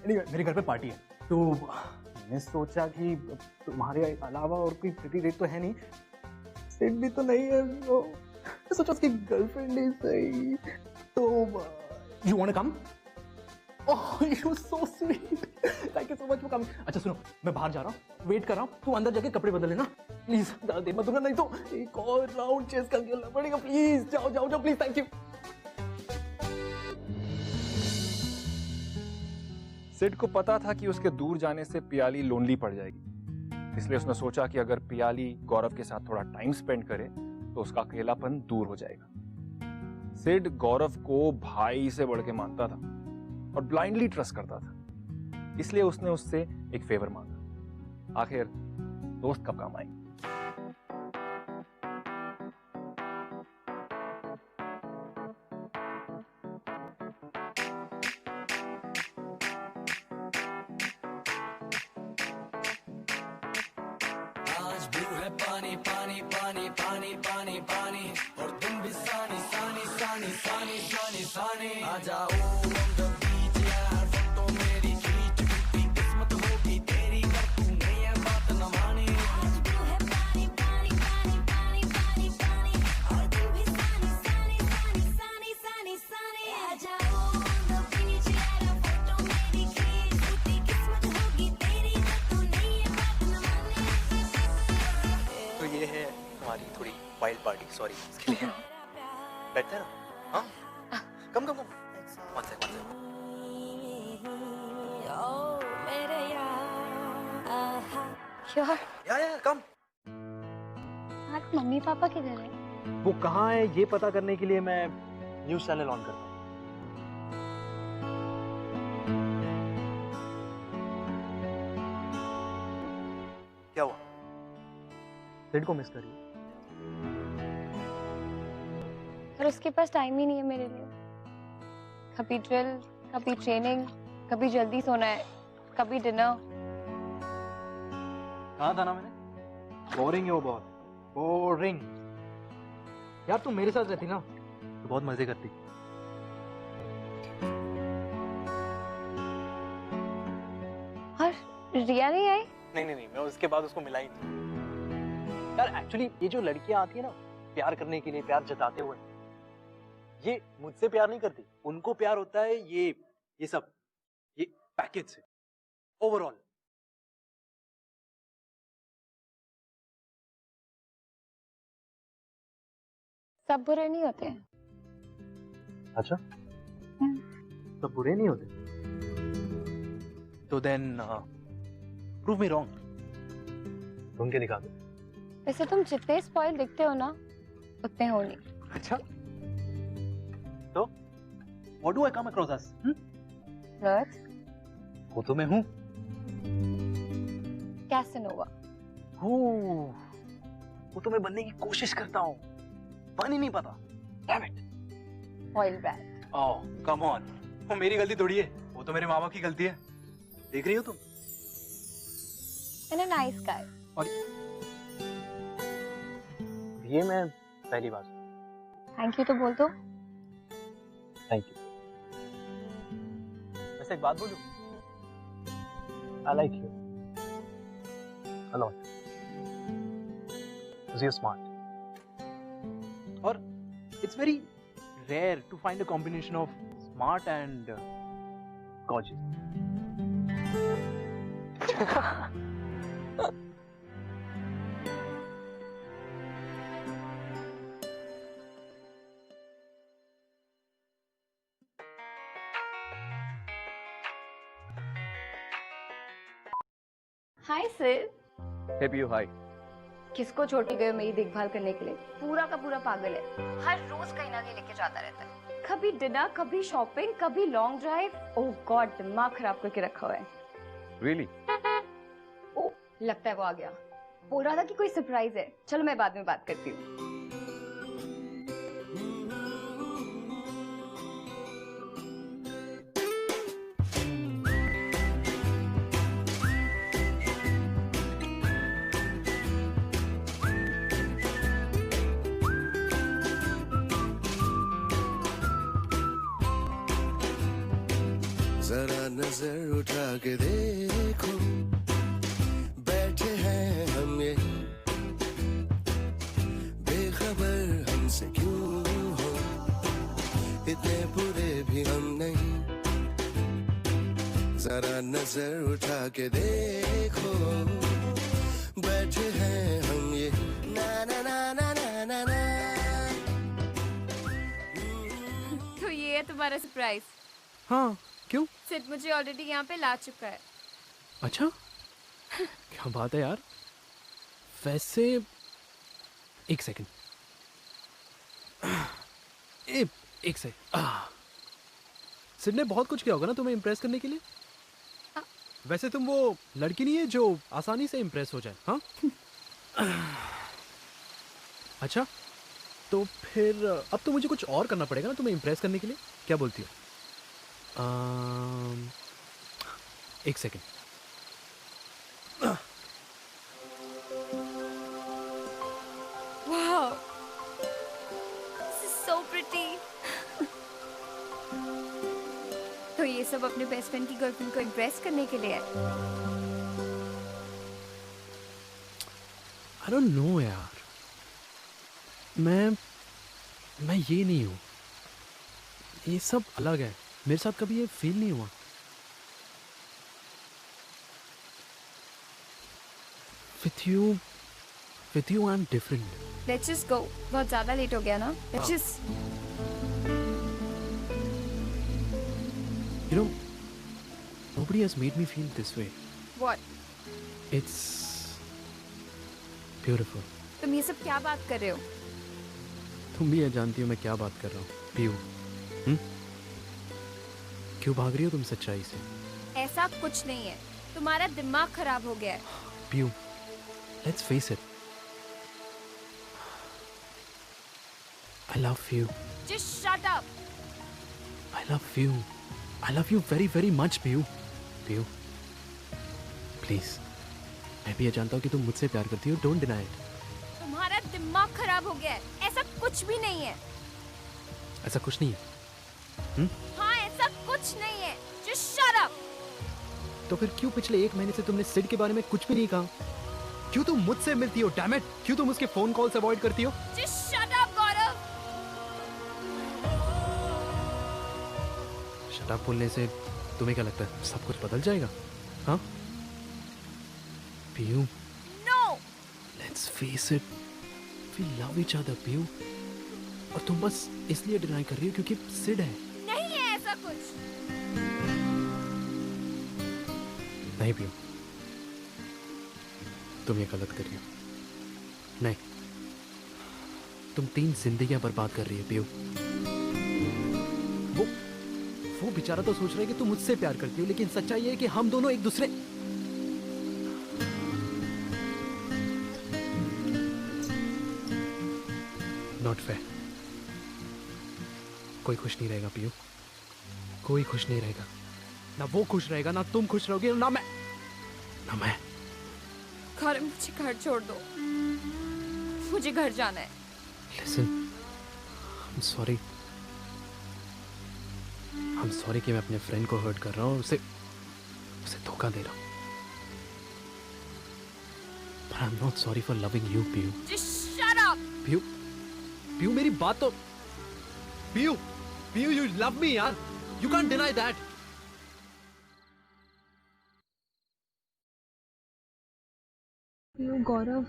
anyway, मेरे घर पे पार्टी है तो मैंने सोचा कि तुम्हारे अलावा और कोई प्रीति डेट तो है नहीं, सेट भी तो नहीं है, तो मैं सोचा उसकी गर्लफ्रेंड ही सही। तो you want to come? Oh you so sweet, thank you so much for coming. अच्छा सुनो, मैं बाहर जा रहा हूँ, वेट कर रहा हूँ, तू अंदर जाके कपड़े बदल लेना प्लीज, ज्यादा देर मत रुकना, नहीं तो एक और राउंड चेस करके खेलना पड़ेगा। प्लीज जाओ जाओ जाओ प्लीज, थैंक यू। सिड को पता था कि उसके दूर जाने से पियाली लोनली पड़ जाएगी, इसलिए उसने सोचा कि अगर पियाली गौरव के साथ थोड़ा टाइम स्पेंड करे तो उसका अकेलापन दूर हो जाएगा। सिड गौरव को भाई से बढ़ के मानता था और ब्लाइंडली ट्रस्ट करता था, इसलिए उसने उससे एक फेवर मांगा। आखिर दोस्त कब काम आएंगे। आज ब्लू है पानी पानी पानी पानी पानी पानी और तुम भी सानी सानी सानी सानी सानी सानी आ जाओ on the beach यार, फोटो मेरी खींच टूटी किस्मत होगी तेरी, कर तू नहीं है बात न मानी। आज ब्लू है पानी पानी पानी पानी पानी पानी और तुम भी सानी सानी सानी सानी सानी सानी आ जाओ on the beach यार, फोटो मेरी खींच टूटी किस्मत होगी तेरी, कर तू नहीं है बात न मानी। तो ये है हमारी थोड़ी वाइल्ड पार्टी, सॉरी इसके लिए। बैठते हैं ना? हाँ कम कम कम, वन सेकंड श्योर। या कम। आज मम्मी पापा किधर है? वो कहाँ है ये पता करने के लिए मैं न्यूज चैनल ऑन करता हूँ। क्या हुआ? सिड को मिस करिए। पर उसके पास टाइम ही नहीं है मेरे लिए। कभी ड्रिल, कभी ट्रेनिंग, कभी जल्दी सोना है, कभी डिनर। कहा था ना मैंने, बोरिंग है वो, बहुत बोरिंग। यार तुम मेरे साथ रहती ना तो बहुत मजे करती। और रिया नहीं आई? नहीं मैं उसके बाद उसको मिला ही नहीं। यार एक्चुअली ये जो लड़कियां आती है ना प्यार करने के लिए, प्यार जताते हुए, ये मुझसे प्यार नहीं करती, उनको प्यार होता है ये सब, ये पैकेज से ओवरऑल। सब बुरे नहीं होते हैं। अच्छा सब बुरे नहीं होते? तो देन प्रूव मी रॉन्ग, ढूंढ के दिखा दो। वैसे तुम जितने स्पॉइल दिखते हो ना उतने हो नहीं। अच्छा तो what do I come across us? Flirt? वो तो मैं हूँ। कैसनोवा? वो तो मैं बनने की कोशिश करता हूँ, बन ही नहीं पता। Damn it. Oil brand. Oh come on, वो मेरी गलती थोड़ी है, वो तो मेरे माँ बाप की गलती है। देख रही हो तुम? And a nice guy. और ये मैं पहली बार। थैंक यू तो बोल दो। Thank you. वैसे एक बात बोलूं, I like you a lot, because you're smart. और it's very rare to find a combination of smart and gorgeous. हाय सिर। हे पियू हाय। किसको छोटी गई हो मेरी देखभाल करने के लिए? पूरा का पूरा पागल है, हर रोज कहीं ना कहीं लेके जाता रहता है। कभी डिनर, कभी शॉपिंग, कभी लॉन्ग ड्राइव। ओह गॉड, दिमाग खराब करके रखा हुआ है। रियली? ओह लगता है वो आ गया। बोल रहा था कि कोई सरप्राइज है। चलो मैं बाद में बात करती हूँ। जरा नजर उठा के देखो, बैठे हैं हम ये बेखबर हमसे क्यों हो, इतने बुरे भी हम नहीं, जरा नजर उठा के देखो, बैठे हैं हम ये ना ना ना ना ना ना ना। तो ये है तुम्हारा सरप्राइज। हाँ, क्यों? सिड मुझे ऑलरेडी यहाँ पे ला चुका है। अच्छा, क्या बात है यार। वैसे एक सेकंड, एक सेकंड। सिड ने बहुत कुछ किया होगा ना तुम्हें इम्प्रेस करने के लिए। वैसे तुम वो लड़की नहीं है जो आसानी से इम्प्रेस हो जाए, हाँ? अच्छा, तो फिर अब तो मुझे कुछ और करना पड़ेगा ना तुम्हें इम्प्रेस करने के लिए। क्या बोलती हो? एक second. Wow, this is so pretty. तो ये सब अपने बेस्ट फ्रेंड की गर्लफ्रेंड को इम्प्रेस करने के लिए है। I don't know यार, मैं ये नहीं हूँ, ये सब अलग है। मेरे साथ कभी ये फील नहीं हुआ। With you I'm different. Let's just go. बहुत ज़्यादा लेट हो गया ना? Let's just. You know, nobody has made me feel this way. What? It's beautiful. तुम ये सब क्या बात कर रहे हो? तुम भी ये जानती हो मैं क्या बात कर रहा हूँ, पीयू। क्यों भाग रही हो तुम सच्चाई से? ऐसा कुछ नहीं है, तुम्हारा दिमाग खराब हो गया है। Piyu, let's face it. I love you. Just shut up. I love you. I love you very very much, Piyu. Piyu, please. मैं भी ये जानता हूँ कि तुम मुझसे प्यार करती हो। Don't deny it. तुम्हारा दिमाग खराब हो गया है, ऐसा कुछ भी नहीं है। ऐसा कुछ नहीं है। हाँ, ऐसा कुछ नहीं है। Just shut up. तो फिर क्यों पिछले 1 महीने से तुमने सिड के बारे में कुछ भी नहीं कहा? क्यों तुम मुझसे मिलती हो? Damn it! क्यों तुम उसके फोन कॉल्स अवॉइड करती हो? Just shut up, गौरव। शट अप बोलने से तुम्हें क्या लगता है सब कुछ बदल जाएगा? हाँ? Piyu, No. Let's face it, we love each other Piyu. और तुम बस इसलिए डिनाई कर रही हो क्योंकि सिड है। नहीं है ऐसा कुछ। नहीं पीयू, तुम ये गलत कर रही हो। नहीं, तुम 3 जिंदगियां बर्बाद कर रही हो पीयू। वो बेचारा तो सोच रहा है कि तुम मुझसे प्यार करती हो, लेकिन सच्चाई है कि हम दोनों एक दूसरे। Not fair. कोई खुश नहीं रहेगा पीयू, कोई खुश नहीं रहेगा। ना वो खुश रहेगा, ना तुम खुश रहोगे, ना मैं। गौरव, मुझे घर छोड़ दो, मुझे घर जाना है। Listen, I'm sorry कि मैं अपने फ्रेंड को हर्ट कर रहा हूँ और उसे धोखा दे रहा हूँ। But I'm not sorry for loving you, Piyu. Just shut up. Piyu, मेरी बात तो। पीयू, you love me यार। You can't deny that. Gaurav,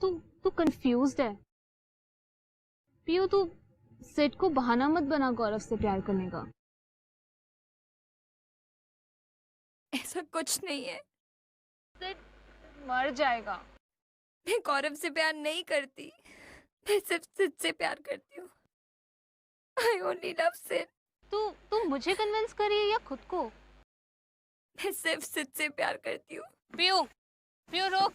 तू कंफ्यूज्ड है। पीयू, तू सिड को बहाना मत बना गौरव से प्यार करने का। ऐसा कुछ नहीं है। सिड मर जाएगा। मैं गौरव से प्यार नहीं करती, मैं सिर्फ सिड से प्यार करती हूँ। I only love Sid. तू मुझे कन्विंस कर रही है या खुद को? मैं सिर्फ सिड से प्यार करती हूँ। पीयू रोक।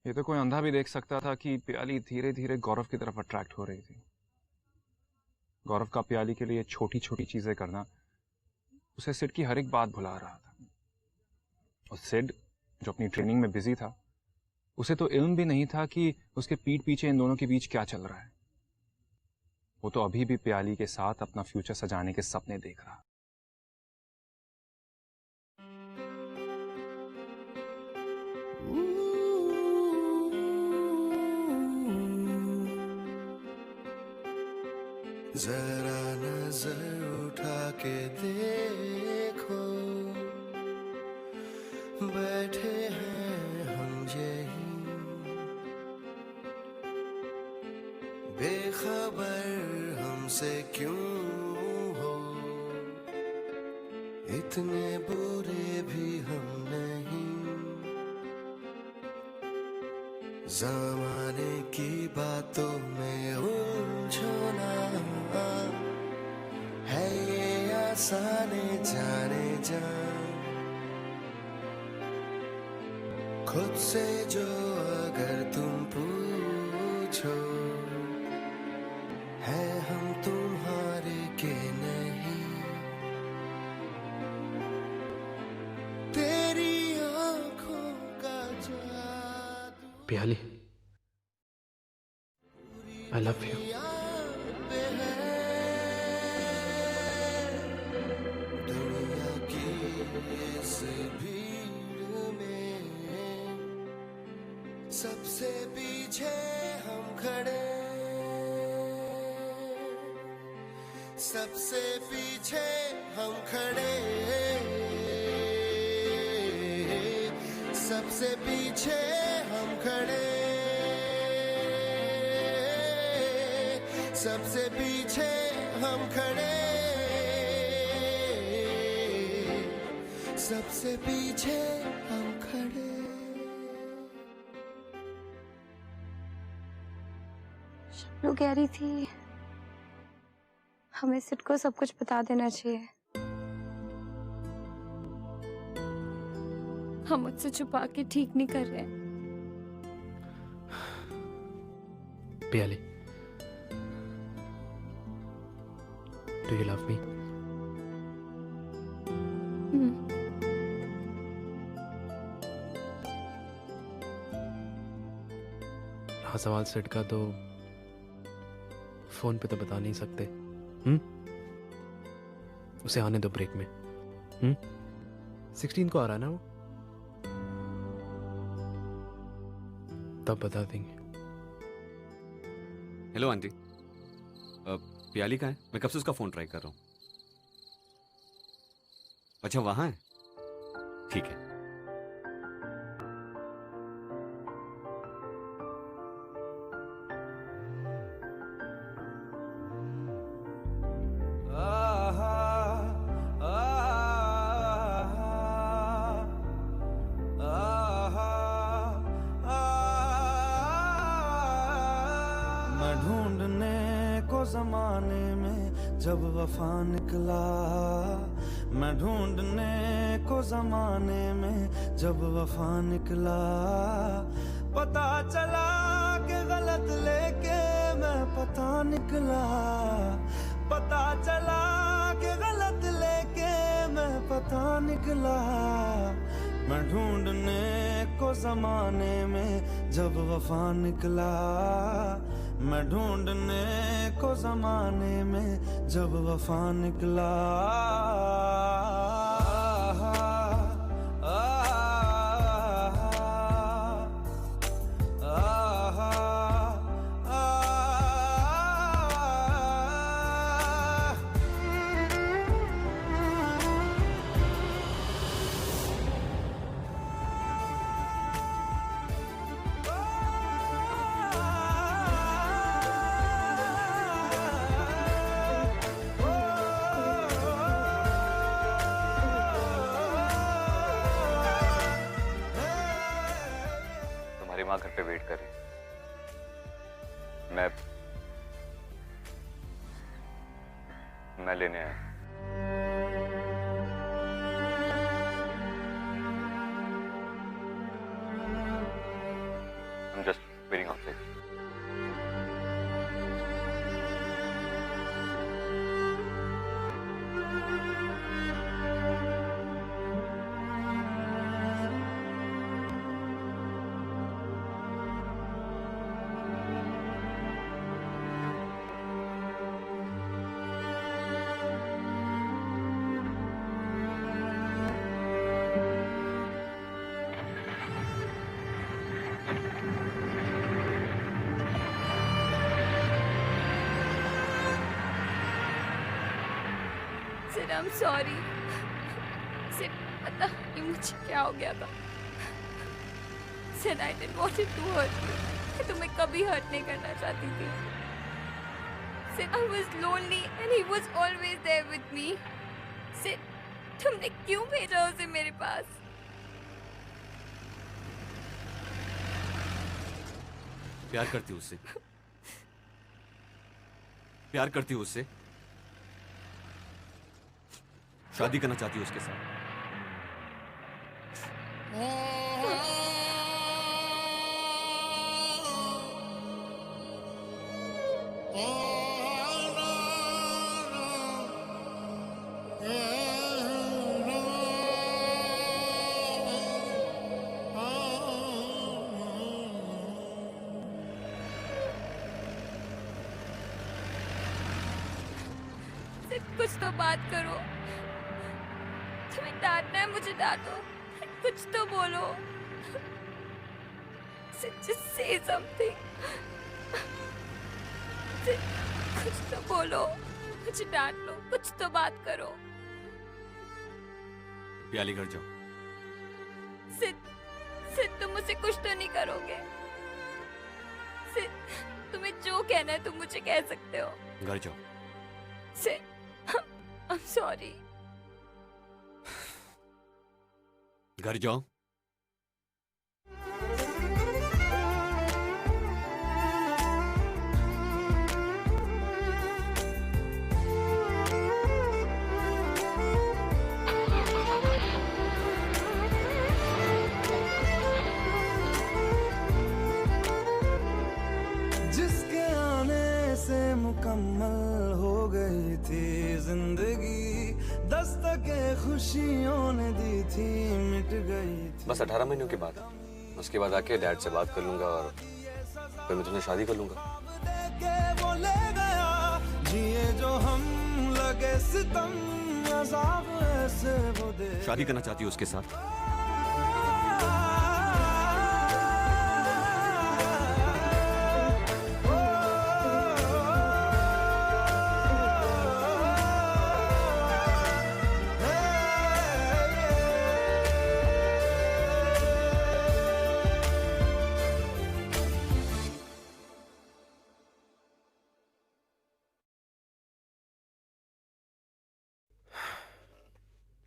ये तो कोई अंधा भी देख सकता था कि प्याली धीरे धीरे गौरव की तरफ अट्रैक्ट हो रही थी। गौरव का प्याली के लिए छोटी छोटी चीजें करना उसे सिड की हर एक बात भुला रहा था। और सिड जो अपनी ट्रेनिंग में बिजी था, उसे तो इल्म भी नहीं था कि उसके पीठ पीछे इन दोनों के बीच क्या चल रहा है। वो तो अभी भी प्याली के साथ अपना फ्यूचर सजाने के सपने देख रहा। जरा नजर उठा के देखो, बैठे हैं हम यही बेखबर हमसे क्यों हो, इतने बुरे भी हम नहीं, ज़माने की बातों में उलझना है ये आसाने जाने जा, खुद से जो अगर तुम पूछो, है हम तुम्हारे के नहीं, तेरी आंखों का जादू प्याली, I love you. दुनिया की इस भीड़ में सबसे पीछे हम खड़े, सबसे पीछे हम खड़े, सबसे पीछे हम खड़े, सबसे पीछे हम खड़े, सबसे पीछे हम खड़े। शब्नू कह रही थी हमें सिड को सब कुछ बता देना चाहिए। हम मुझसे छुपा के ठीक नहीं कर रहे। प्याली, do you love me? हाँ, सवाल सिड का तो फोन पे तो बता नहीं सकते। उसे आने दो ब्रेक में। 16 को आ रहा है ना वो, तब बता देंगे। हेलो आंटी, प्याली कहाँ है? मैं कब से उसका फोन ट्राई कर रहा हूँ। अच्छा वहां है, ठीक है। मैं ढूंढने को जमाने में जब वफा निकला, मैं ढूंढने को जमाने में जब वफा निकला, पता चला कि गलत लेके मैं पता निकला, पता चला कि गलत लेके मैं पता निकला, मैं ढूंढने को जमाने में जब वफा निकला, मैं ढूंढने को जमाने में जब वफा निकला। तुम्हारी माँ घर पे वेट कर रही है। मैं लेने आया। I'm just waiting outside. I'm sorry. Sid पता नहीं मुझे क्या हो गया था. Sid, I didn't want it to hurt you. मैं तुम्हें कभी hurt नहीं करना चाहती थी. Sid, I was lonely and he was always there with me. Sid, तुमने क्यों भेजा उसे मेरे पास? प्यार करती हूँ उससे, प्यार करती हूँ उससे, शादी करना चाहती हूँ उसके साथ. सिड, कुछ तो बात करो. तुम्हें डांटना है मुझे डांटो. कुछ तो बोलो. Sid, just say something. Sid, कुछ तो बोलो. मुझे डांट लो. कुछ तो बात करो. प्याली घर जाओ. सिड, तुम मुझसे कुछ तो नहीं करोगे. सिड, तुम्हें जो कहना है तुम मुझे कह सकते हो. घर जाओ. Sid, I'm sorry. घर जाओ. जिसके आने से मुकम्मल हो गई थी जिंदगी, दस्तके खुशियों ने दी थी मिट गई थी. बस 18 महीनों के बाद, उसके बाद आके डैड से बात कर लूंगा और फिर मैं तुम्हें शादी कर लूंगा. देके वो ले गया, जिए जो हम लगे सितम, अज़ाब ऐसे वो दे. शादी करना चाहती हूँ उसके साथ.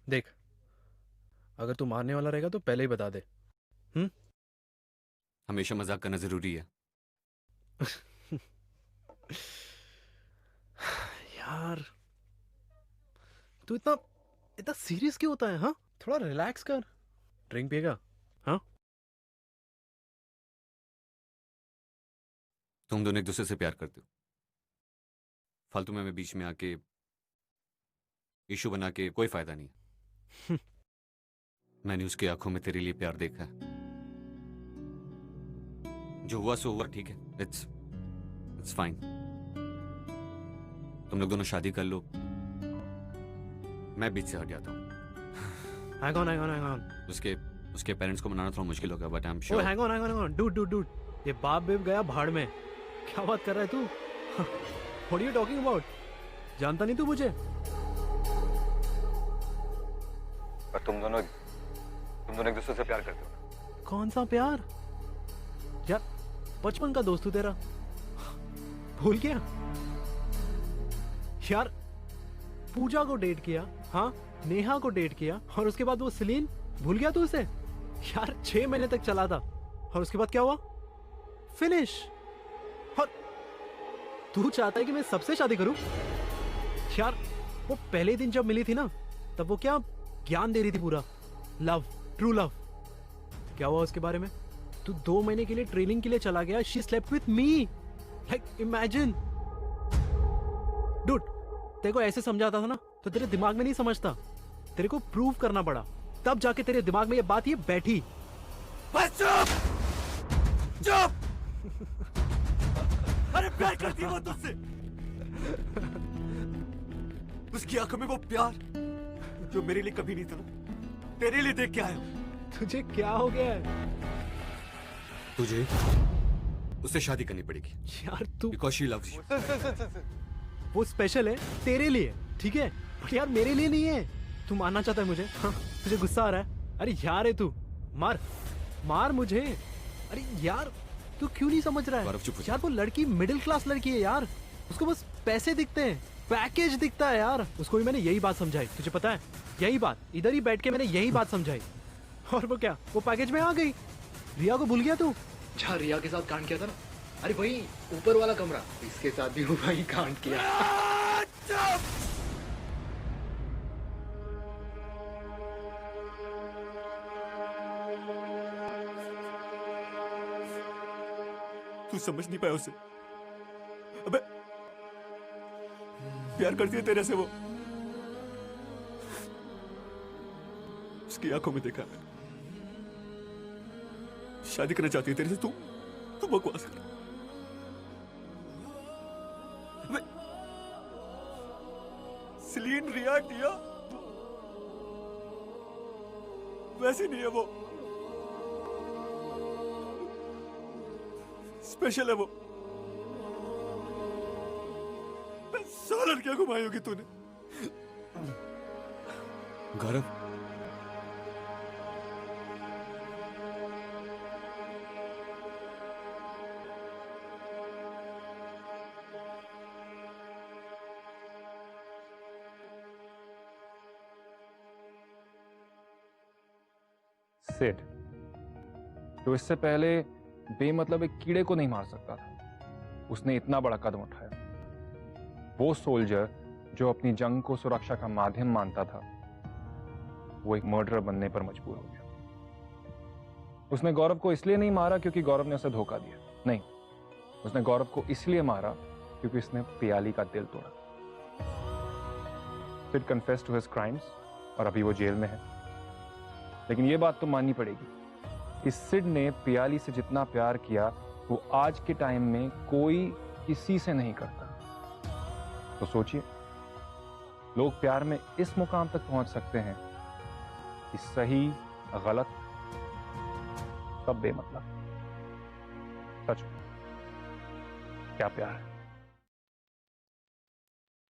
देख, अगर तू मारने वाला रहेगा तो पहले ही बता दे. हमेशा मजाक करना जरूरी है. यार, तू इतना इतना सीरियस क्यों होता है? हाँ, थोड़ा रिलैक्स कर. ड्रिंक पिएगा? हाँ. तुम दोनों एक दूसरे से प्यार करते हो. फालतू में मैं बीच में आके इशू बना के कोई फायदा नहीं. मैंने उसकी आंखों में तेरे लिए प्यार देखा है. जो हुआ सो हुआ, ठीक है. It's fine. तुम लोग दोनों शादी कर लो, मैं बीच से हट जाता हूँ. Hang on. उसके पेरेंट्स को मनाना थोड़ा मुश्किल होगा, but I am Oh, sure. hang on. Dude. ये बाप बेब गया भाड़ में. क्या बात कर रहा है तू? What are you talking about? जानता नहीं तू मुझे? पर तुम दोनों एक दूसरे से प्यार करते हो. कौन सा प्यार? यार, बचपन का दोस्त हूँ तेरा. भूल गया? यार, पूजा को डेट किया, हाँ, नेहा को डेट किया, और उसके बाद वो सलीन, भूल गया तू उसे? यार, 6 महीने तक चला था, और उसके बाद क्या हुआ? फिनिश. और तू चाहता है कि मैं सबसे शादी करूं? यार, वो पहले दिन जब मिली थी ना, तब वो क्या ज्ञान दे रही थी पूरा. Love, true love. क्या हुआ उसके बारे में? तू 2 महीने के लिए ट्रेनिंग के लिए चला गया. She slept with me. Like, imagine. Dude, तेरे को ऐसे समझाता था ना, तो तेरे दिमाग में नहीं समझता. तेरे को प्रूव करना पड़ा, तब जाके तेरे दिमाग में ये बात ये बैठी. बस चुप. अरे प्यार करती है वो तुझसे. उसकी आंखों में वो प्यार जो मेरे लिए कभी नहीं था ना, तेरे लिए देख के आया हूं. तुझे क्या हो गया है? तुझे उससे शादी करनी पड़ेगी. यार तू, बिकॉज शी लव्स यू. वो स्पेशल है तेरे लिए, ठीक है? यार मेरे लिए नहीं है। तू मानना चाहता है मुझे? हाँ, तुझे गुस्सा आ रहा है? अरे यार है तू, मार मार मुझे। अरे यार तू क्यों नहीं समझ रहा गौरव, है? चुप हो जा। यार वो लड़की मिडिल क्लास लड़की है यार, उसको बस पैसे दिखते हैं, पैकेज दिखता है यार। उसको भी मैंने यही बात समझाई, तुझे पता है, यही बात इधर ही बैठ के मैंने यही बात समझाई, और वो क्या, वो पैकेज में आ गई। रिया को भूल गया तू? जहाँ रिया के साथ कांड किया था ना, अरे भाई ऊपर वाला कमरा, इसके साथ भी वही कांड किया। तू समझ नहीं पाया उसे। अबे प्यार करती है तेरे से वो। उसकी आंखों में देखा है, शादी करना चाहती है तेरे से। तू बकवास कर। अबे सेलिन, रिया, टिया वैसी नहीं है वो, स्पेशल है वो। सारा लड़कियां घुमाई होगी तूने। गौरव, सिड, तो इससे पहले बेमतलब एक कीड़े को नहीं मार सकता था, उसने इतना बड़ा कदम उठाया। वो सोल्जर जो अपनी जंग को सुरक्षा का माध्यम मानता था, वो एक मर्डरर बनने पर मजबूर हो गया। उसने गौरव को इसलिए नहीं मारा क्योंकि गौरव ने उसे धोखा दिया, नहीं, उसने गौरव को इसलिए मारा क्योंकि उसने पियाली का दिल तोड़ा। Sid confess to his crimes और अभी वो जेल में है। लेकिन ये बात तो माननी पड़ेगी कि सिड ने पियाली से जितना प्यार किया वो आज के टाइम में कोई किसी से नहीं करता। तो सोचिए, लोग प्यार में इस मुकाम तक पहुंच सकते हैं कि सही गलत सब बेमतलब। सच में क्या प्यार है।